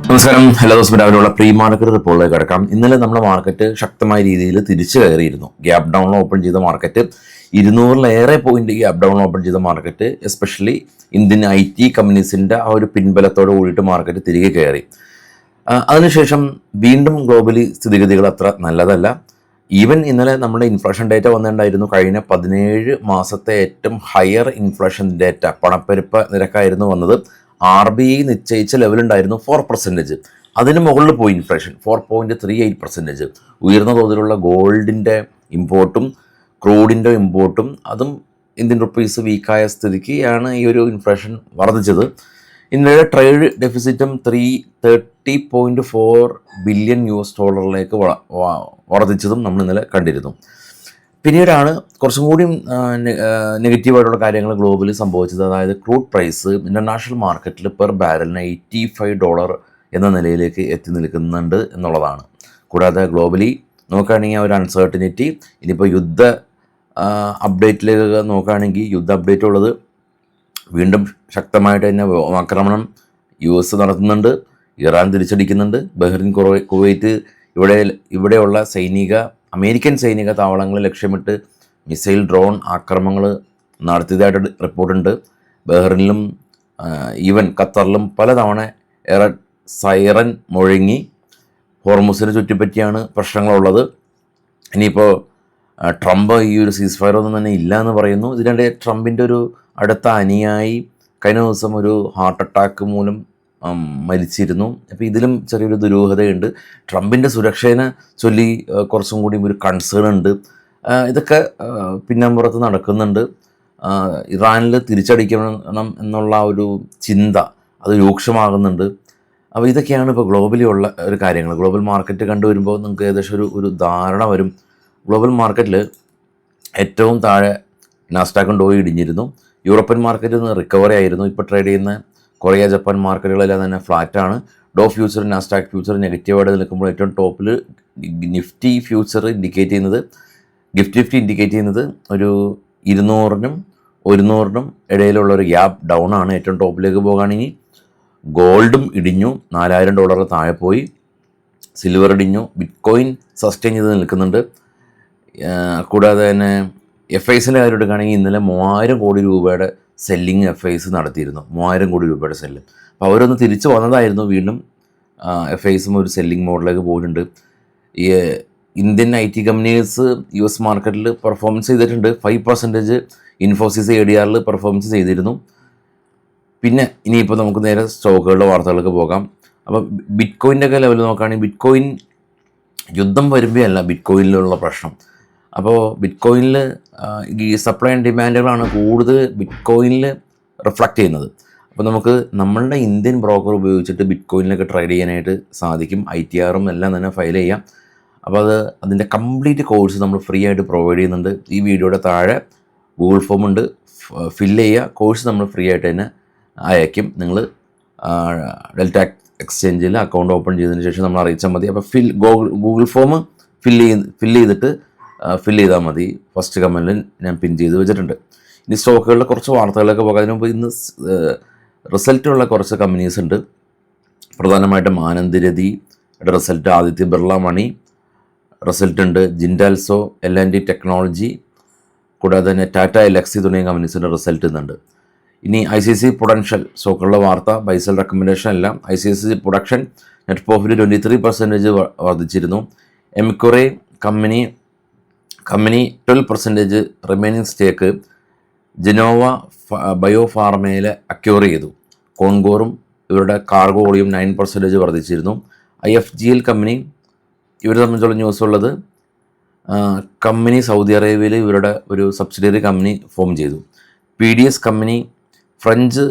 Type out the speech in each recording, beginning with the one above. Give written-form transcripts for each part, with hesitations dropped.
നമസ്കാരം. ഹലോ ദിവസം രാവിലെയുള്ള പ്രീ മാർക്കറ്റ് റിപ്പോർട്ടിലേക്ക് കിടക്കാം. ഇന്നലെ നമ്മുടെ മാർക്കറ്റ് ശക്തമായ രീതിയിൽ തിരിച്ചു കയറിയിരുന്നു. ഗ്യാപ് ഡൗൺ ഓപ്പൺ ചെയ്ത മാർക്കറ്റ് 200-ലേറെ പോയിന്റ് ഗ്യാപ് ഡൗൺ ഓപ്പൺ ചെയ്ത മാർക്കറ്റ്, എസ്പെഷ്യലി ഇന്ത്യൻ IT കമ്പനീസിൻ്റെ ആ ഒരു പിൻബലത്തോട് കൂടിയിട്ട് മാർക്കറ്റ് തിരികെ കയറി. അതിനുശേഷം വീണ്ടും ഗ്ലോബലി സ്ഥിതിഗതികൾ അത്ര നല്ലതല്ല. ഈവൻ ഇന്നലെ നമ്മുടെ ഇൻഫ്ലേഷൻ ഡേറ്റ വന്നിട്ടുണ്ടായിരുന്നു. കഴിഞ്ഞ 17 മാസത്തെ ഏറ്റവും ഹയർ ഇൻഫ്ലേഷൻ ഡേറ്റ, പണപ്പെരുപ്പ നിരക്കായിരുന്നു വന്നത്. RBI നിശ്ചയിച്ച ലെവലുണ്ടായിരുന്നു 4%. അതിന് മുകളിൽ പോയി ഇൻഫ്ലേഷൻ 4.38%. ഉയർന്ന തോതിലുള്ള ഗോൾഡിൻ്റെ ഇമ്പോർട്ടും ക്രൂഡിൻ്റെ ഇമ്പോർട്ടും അതും ഇന്ത്യൻ റുപ്പീസ് വീക്കായ സ്ഥിതിക്കാണ് ഈ ഒരു ഇൻഫ്ലേഷൻ വർദ്ധിച്ചത്. ഇന്ത്യയുടെ ട്രേഡ് ഡെഫിസിറ്റും 330.4 ബില്യൺ US$ലേക്ക് വർദ്ധിച്ചതും നമ്മൾ ഇന്നലെ കണ്ടിരുന്നു. പിന്നീടാണ് കുറച്ചും കൂടി നെഗറ്റീവായിട്ടുള്ള കാര്യങ്ങൾ ഗ്ലോബലി സംഭവിച്ചത്. അതായത് ക്രൂഡ് പ്രൈസ് ഇൻ്റർനാഷണൽ മാർക്കറ്റിൽ പെർ ബാരലിന് $85 എന്ന നിലയിലേക്ക് എത്തി നിൽക്കുന്നുണ്ട് എന്നുള്ളതാണ്. കൂടാതെ ഗ്ലോബലി നോക്കുകയാണെങ്കിൽ ആ ഒരു അൺസർട്ടനിറ്റി, ഇനിയിപ്പോൾ യുദ്ധ അപ്ഡേറ്റിലേക്ക് നോക്കുകയാണെങ്കിൽ യുദ്ധ അപ്ഡേറ്റ് ഉള്ളത് വീണ്ടും ശക്തമായിട്ട് തന്നെ ആക്രമണം US നടത്തുന്നുണ്ട്, ഇറാൻ തിരിച്ചടിക്കുന്നുണ്ട്, ബഹ്റിൻ, കുവൈറ്റ് ഇവിടെയുള്ള അമേരിക്കൻ സൈനിക താവളങ്ങൾ ലക്ഷ്യമിട്ട് മിസൈൽ ഡ്രോൺ ആക്രമണങ്ങൾ നടത്തിയതായിട്ട് റിപ്പോർട്ടുണ്ട്. ബഹ്റിനിലും ഈവൻ ഖത്തറിലും പലതവണ സൈറൻ മുഴങ്ങി. ഹോർമുസിനെ ചുറ്റിപ്പറ്റിയാണ് പ്രശ്നങ്ങളുള്ളത്. ഇനിയിപ്പോൾ ട്രംപ് ഈ ഒരു സീസ് ഫയർ ഒന്നും തന്നെ ഇല്ല എന്ന് പറയുന്നു. ഇതിനിടെ ട്രംപിൻ്റെ ഒരു അടുത്ത അനുയായി കഴിഞ്ഞ ദിവസം ഒരു ഹാർട്ട് അറ്റാക്ക് മൂലം മരിച്ചിരുന്നു. അപ്പോൾ ഇതിലും ചെറിയൊരു ദുരൂഹതയുണ്ട്. ട്രംപിൻ്റെ സുരക്ഷയെ ചൊല്ലി കുറച്ചും കൂടി ഒരു കൺസേൺ ഉണ്ട്. ഇതൊക്കെ പിന്നമ്പുറത്ത് നടക്കുന്നുണ്ട്. ഇറാനിൽ തിരിച്ചടിക്കണം എന്നുള്ള ഒരു ചിന്ത അത് രൂക്ഷമാകുന്നുണ്ട്. അപ്പോൾ ഇതൊക്കെയാണ് ഇപ്പോൾ ഗ്ലോബലി ഉള്ള ഒരു കാര്യങ്ങൾ. ഗ്ലോബൽ മാർക്കറ്റ് കണ്ടുവരുമ്പോൾ നിങ്ങൾക്ക് ഏകദേശം ഒരു ധാരണ വരും. ഗ്ലോബൽ മാർക്കറ്റിൽ ഏറ്റവും താഴെ നാസ്ഡാക്ക് ഡോ ഇടിഞ്ഞിരുന്നു. യൂറോപ്യൻ മാർക്കറ്റിൽ നിന്ന് റിക്കവറി ആയിരുന്നു. ഇപ്പോൾ ട്രേഡ് ചെയ്യുന്ന കൊറിയ, ജപ്പാൻ മാർക്കറ്റുകളെല്ലാം തന്നെ ഫ്ലാറ്റാണ്. ഡോ ഫ്യൂച്ചർ, നാസ്ഡാക്ക് ഫ്യൂച്ചർ നെഗറ്റീവായിട്ട് നിൽക്കുമ്പോൾ ഏറ്റവും ടോപ്പിൽ നിഫ്റ്റി ഫ്യൂച്ചർ ഇൻഡിക്കേറ്റ് ചെയ്യുന്നത് ഒരു 200-നും 100-നും ഇടയിലുള്ള ഒരു ഗ്യാപ്പ് ഡൗൺ ആണ്. ഏറ്റവും ടോപ്പിലേക്ക് പോകുകയാണെങ്കിൽ ഗോൾഡും ഇടിഞ്ഞു, $4000 താഴെ പോയി. സിൽവർ ഇടിഞ്ഞു. ബിറ്റ്കോയിൻ സസ്റ്റെയിൻ ചെയ്ത് നിൽക്കുന്നുണ്ട്. കൂടാതെ തന്നെ FIസിൻ്റെ കാര്യം എടുക്കുകയാണെങ്കിൽ ഇന്നലെ 3000 കോടി രൂപയുടെ സെല്ലിങ് FIs നടത്തിയിരുന്നു. 3000 കോടി രൂപയുടെ സെല്ല്. അപ്പോൾ അവരൊന്ന് തിരിച്ചു വന്നതായിരുന്നു. വീണ്ടും FIസും ഒരു സെല്ലിങ് മോഡിലേക്ക് പോയിട്ടുണ്ട്. ഈ ഇന്ത്യൻ IT കമ്പനീസ് US മാർക്കറ്റിൽ പെർഫോമൻസ് ചെയ്തിട്ടുണ്ട്. 5% ഇൻഫോസിസ് ADRൽ പെർഫോമൻസ് ചെയ്തിരുന്നു. പിന്നെ ഇനിയിപ്പോൾ നമുക്ക് നേരെ സ്റ്റോക്കുകളുടെ വാർത്തകൾക്ക് പോകാം. അപ്പോൾ ബിറ്റ്കോയിൻ്റെ ഒക്കെ ലെവൽ നോക്കുകയാണെങ്കിൽ ബിറ്റ്കോയിൻ യുദ്ധം വരുമ്പോഴല്ല ബിറ്റ്കോയിനിലുള്ള പ്രശ്നം. അപ്പോൾ ബിറ്റ്കോയിനിൽ ഈ സപ്ലൈ ആൻഡ് ഡിമാൻഡുകളാണ് കൂടുതൽ ബിറ്റ്കോയിനിൽ റിഫ്ലക്റ്റ് ചെയ്യുന്നത്. അപ്പോൾ നമുക്ക് നമ്മളുടെ ഇന്ത്യൻ ബ്രോക്കർ ഉപയോഗിച്ചിട്ട് ബിറ്റ്കോയിനിലൊക്കെ ട്രേഡ് ചെയ്യാനായിട്ട് സാധിക്കും. ITRും എല്ലാം തന്നെ ഫയൽ ചെയ്യാം. അപ്പോൾ അതിൻ്റെ കംപ്ലീറ്റ് കോഴ്സ് നമ്മൾ ഫ്രീ ആയിട്ട് പ്രൊവൈഡ് ചെയ്യുന്നുണ്ട്. ഈ വീഡിയോയുടെ താഴെ ഗൂഗിൾ ഫോം ഉണ്ട്, ഫില്ല് ചെയ്യുക. കോഴ്സ് നമ്മൾ ഫ്രീ ആയിട്ട് തന്നെ അയക്കും. നിങ്ങൾ ഡെൽറ്റ എക്സ്ചേഞ്ചിൽ അക്കൗണ്ട് ഓപ്പൺ ചെയ്തതിന് ശേഷം നമ്മൾ അറിയിച്ചാൽ മതി. അപ്പോൾ ഗൂഗിൾ ഫോം ഫില്ല് ചെയ്താൽ മതി. ഫസ്റ്റ് കമൻറ്റിൽ ഞാൻ പിൻ ചെയ്ത് വെച്ചിട്ടുണ്ട്. ഇനി സ്റ്റോക്കുകളിലെ കുറച്ച് വാർത്തകളിലൊക്കെ പോകാം. അതിന് മുമ്പ് ഇന്ന് റിസൾട്ടുള്ള കുറച്ച് കമ്പനീസ് ഉണ്ട്. പ്രധാനമായിട്ടും ആനന്ദരതിയുടെ റിസൾട്ട്, ആദിത്യ ബിർള മണി റിസൾട്ട് ഉണ്ട്, ജിൻഡാൽസോ, L&T ടെക്നോളജി, കൂടാതെ തന്നെ ടാറ്റ എലക്സി തുടങ്ങിയ കമ്പനീസിൻ്റെ റിസൾട്ട് ഇന്നുണ്ട്. ഇനി ICICI പ്രൊഡൻഷ്യൽ സ്റ്റോക്കുകളുടെ വാർത്ത, ബൈസൽ റെക്കമെൻഡേഷൻ എല്ലാം. ICICI പ്രൊഡക്ഷൻ നെറ്റ് പ്രോഫിറ്റ് 23% വർദ്ധിച്ചിരുന്നു. Emcure company 12% remaining stake Genova bio ഫാർമയിൽ അക്യൂർ ചെയ്തു. കോൺഗോറും ഇവരുടെ കാർഗോ വോളിയം 9% വർദ്ധിച്ചിരുന്നു. IFGL കമ്പനി, ഇവരെ സംബന്ധിച്ചുള്ള ന്യൂസ് ഉള്ളത്, കമ്പനി സൗദി അറേബ്യയിൽ ഇവരുടെ ഒരു സബ്സിഡിയറി കമ്പനി ഫോം ചെയ്തു. PDS കമ്പനി ഫ്രഞ്ച്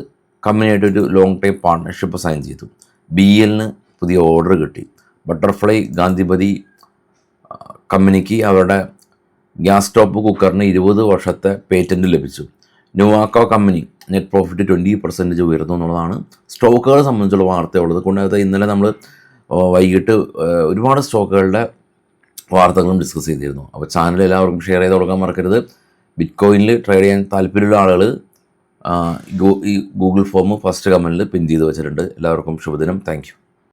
കമ്പനിയായിട്ടൊരു ലോങ് ടൈം പാർട്ട്ണർഷിപ്പ് സൈൻ ചെയ്തു. BELന് പുതിയ ഓർഡർ കിട്ടി. ബട്ടർഫ്ലൈ ഗാന്ധിപതി കമ്പനിക്ക് അവരുടെ ഗ്യാസ് സ്റ്റോപ്പ് കുക്കറിന് 20 വർഷത്തെ പേറ്റൻറ്റ് ലഭിച്ചു. നുവാക്കോ കമ്പനി നെറ്റ് പ്രോഫിറ്റ് 20% ഉയർന്നു എന്നുള്ളതാണ് സ്റ്റോക്കുകളെ സംബന്ധിച്ചുള്ള വാർത്തയുള്ളത്. കൊണ്ടത് ഇന്നലെ നമ്മൾ വൈകിട്ട് ഒരുപാട് സ്റ്റോക്കുകളുടെ വാർത്തകളും ഡിസ്കസ് ചെയ്തിരുന്നു. അപ്പോൾ ചാനൽ എല്ലാവർക്കും ഷെയർ ചെയ്ത് കൊടുക്കാൻ മറക്കരുത്. ബിറ്റ്കോയിനിൽ ട്രേഡ് ചെയ്യാൻ താല്പര്യമുള്ള ആളുകൾ ഈ ഗൂഗിൾ ഫോം ഫസ്റ്റ് കമൻറ്റിൽ പിൻ ചെയ്ത് വെച്ചിട്ടുണ്ട്. എല്ലാവർക്കും ശുഭദിനം. Thank you.